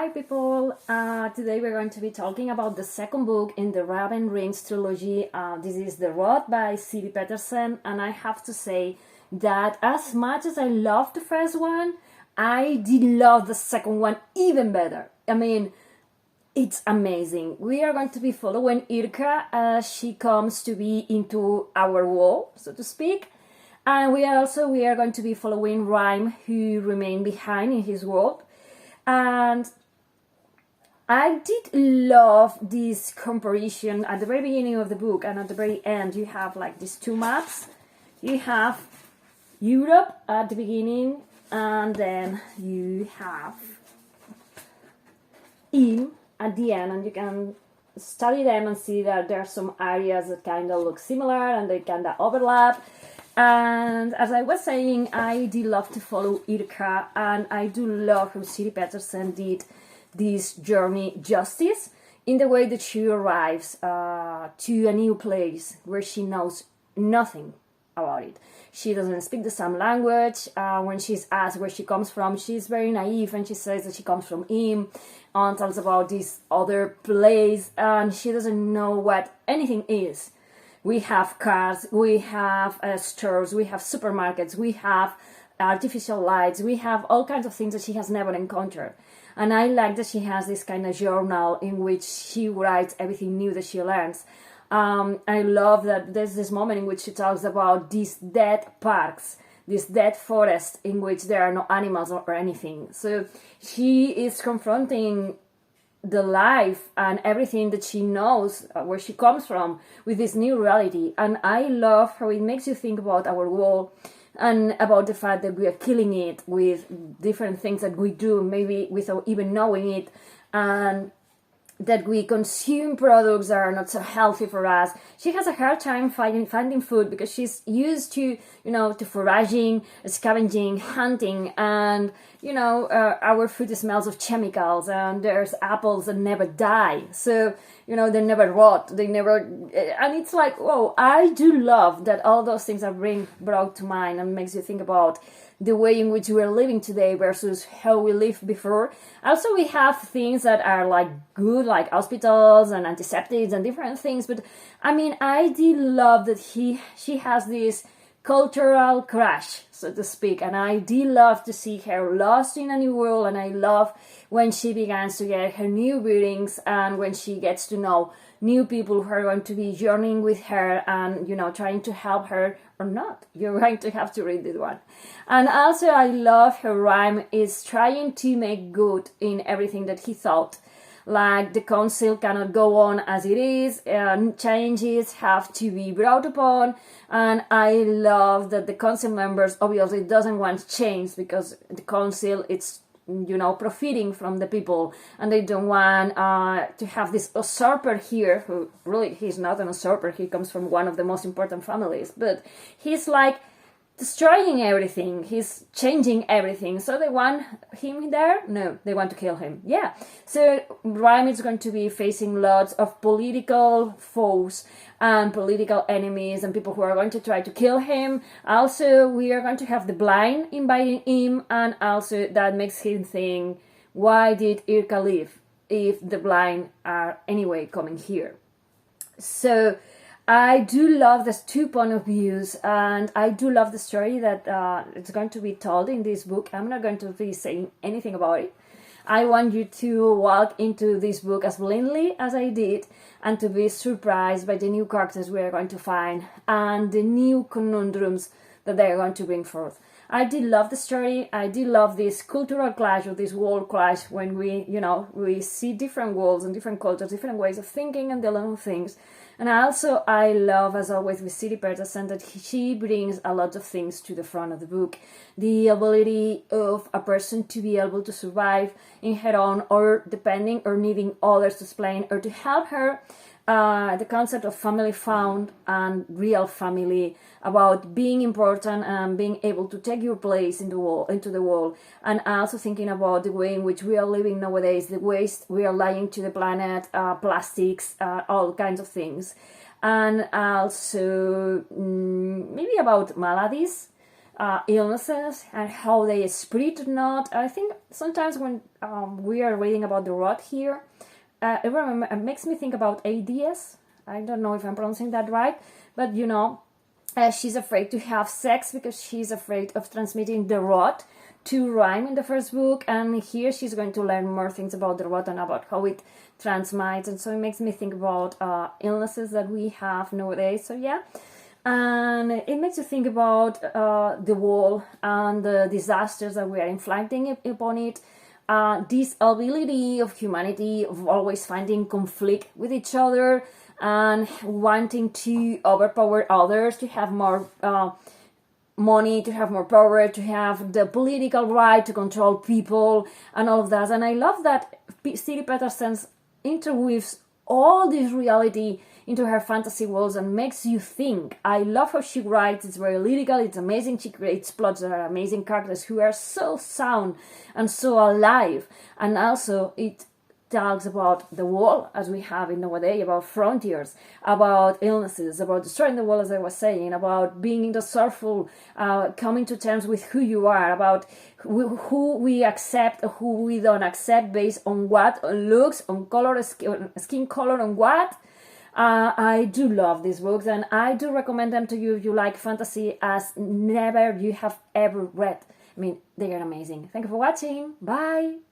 Hi people, today we're going to be talking about the second book in the Ravenbearer trilogy. This is The Road by Siri Pettersen, and I have to say that as much as I loved the first one, I did love the second one even better. I mean, it's amazing. We are going to be following Hirka as she comes to be into our world, so to speak. And we are going to be following Rime, who remained behind in his world. And I did love this comparison at the very beginning of the book and at the very end. You have like these two maps. You have Europe at the beginning, and then you have at the end, and you can study them and see that there are some areas that kind of look similar and they kind of overlap. And as I was saying, I did love to follow Hirka, and I do love how Siri Pettersen did this journey justice in the way that she arrives to a new place where she knows nothing about it. She doesn't speak the same language. When she's asked where she comes from, she's very naive and she says that she comes from and tells about this other place, and she doesn't know what anything is. We have cars, we have stores, we have supermarkets, we have artificial lights, we have all kinds of things that she has never encountered. And I like that she has this kind of journal in which she writes everything new that she learns. I love that there's this moment in which she talks about these dead parks, this dead forest in which there are no animals or anything. So she is confronting the life and everything that she knows, where she comes from, with this new reality. And I love how it makes you think about our world and about the fact that we are killing it with different things that we do, maybe without even knowing it, and that we consume products that are not so healthy for us. She has a hard time finding food because she's used to, to foraging, scavenging, hunting, and, our food smells of chemicals, and there's apples that never die. So, they never rot, and it's like, whoa, I do love that all those things are brought to mind and makes you think about the way in which we are living today versus how we lived before. Also, we have things that are like good, like hospitals and antiseptics and different things. But I mean, I did love that she has this cultural crash, so to speak. And I did love to see her lost in a new world. And I love when she begins to get her new bearings and when she gets to know new people who are going to be journeying with her and, trying to help her or not. You're going to have to read this one. And also I love how Rime is trying to make good in everything that he thought. Like the council cannot go on as it is, and changes have to be brought upon. And I love that the council members obviously doesn't want change because the council, it's profiting from the people, and they don't want to have this usurper here, who really, he's not an usurper, he comes from one of the most important families, but he's like destroying everything, he's changing everything. So they want him there? No, they want to kill him. Yeah. So Rime is going to be facing lots of political foes and political enemies and people who are going to try to kill him. Also, we are going to have the blind inviting him, and also that makes him think, why did Hirka leave if the blind are anyway coming here? So I do love the two point of views, and I do love the story that it's going to be told in this book. I'm not going to be saying anything about it. I want you to walk into this book as blindly as I did and to be surprised by the new characters we are going to find and the new conundrums that they are going to bring forth. I did love the story. I did love this cultural clash or this world clash when we see different worlds and different cultures, different ways of thinking and dealing with things. And also, I love, as always, with Siri Pettersen, that she brings a lot of things to the front of the book. The ability of a person to be able to survive in her own, or depending or needing others to explain or to help her. The concept of family found and real family, about being important and being able to take your place in the world, into the world, and also thinking about the way in which we are living nowadays, the waste we are laying to the planet, plastics, all kinds of things, and also maybe about maladies illnesses and how they spread or not. I think sometimes when we are reading about the rot here, it makes me think about ADS. I don't know if I'm pronouncing that right, but you know, she's afraid to have sex because she's afraid of transmitting the rot to Rime in the first book, and here she's going to learn more things about the rot and about how it transmits, and so it makes me think about illnesses that we have nowadays. So yeah, and it makes you think about the wall and the disasters that we are inflicting upon it. This ability of humanity of always finding conflict with each other and wanting to overpower others, to have more money, to have more power, to have the political right to control people and all of that. And I love that Siri Pettersen interweaves all this reality into her fantasy worlds and makes you think. I love how she writes. It's very lyrical, it's amazing. She creates plots that are amazing, characters who are so sound and so alive. And also it talks about the wall, as we have in nowadays, about frontiers, about illnesses, about destroying the wall, as I was saying, about being resourceful, coming to terms with who you are, about who we accept, who we don't accept, based on what, on looks, on color, skin color, on what. I do love these books, and I do recommend them to you if you like fantasy as never you have ever read. I mean, they are amazing. Thank you for watching. Bye!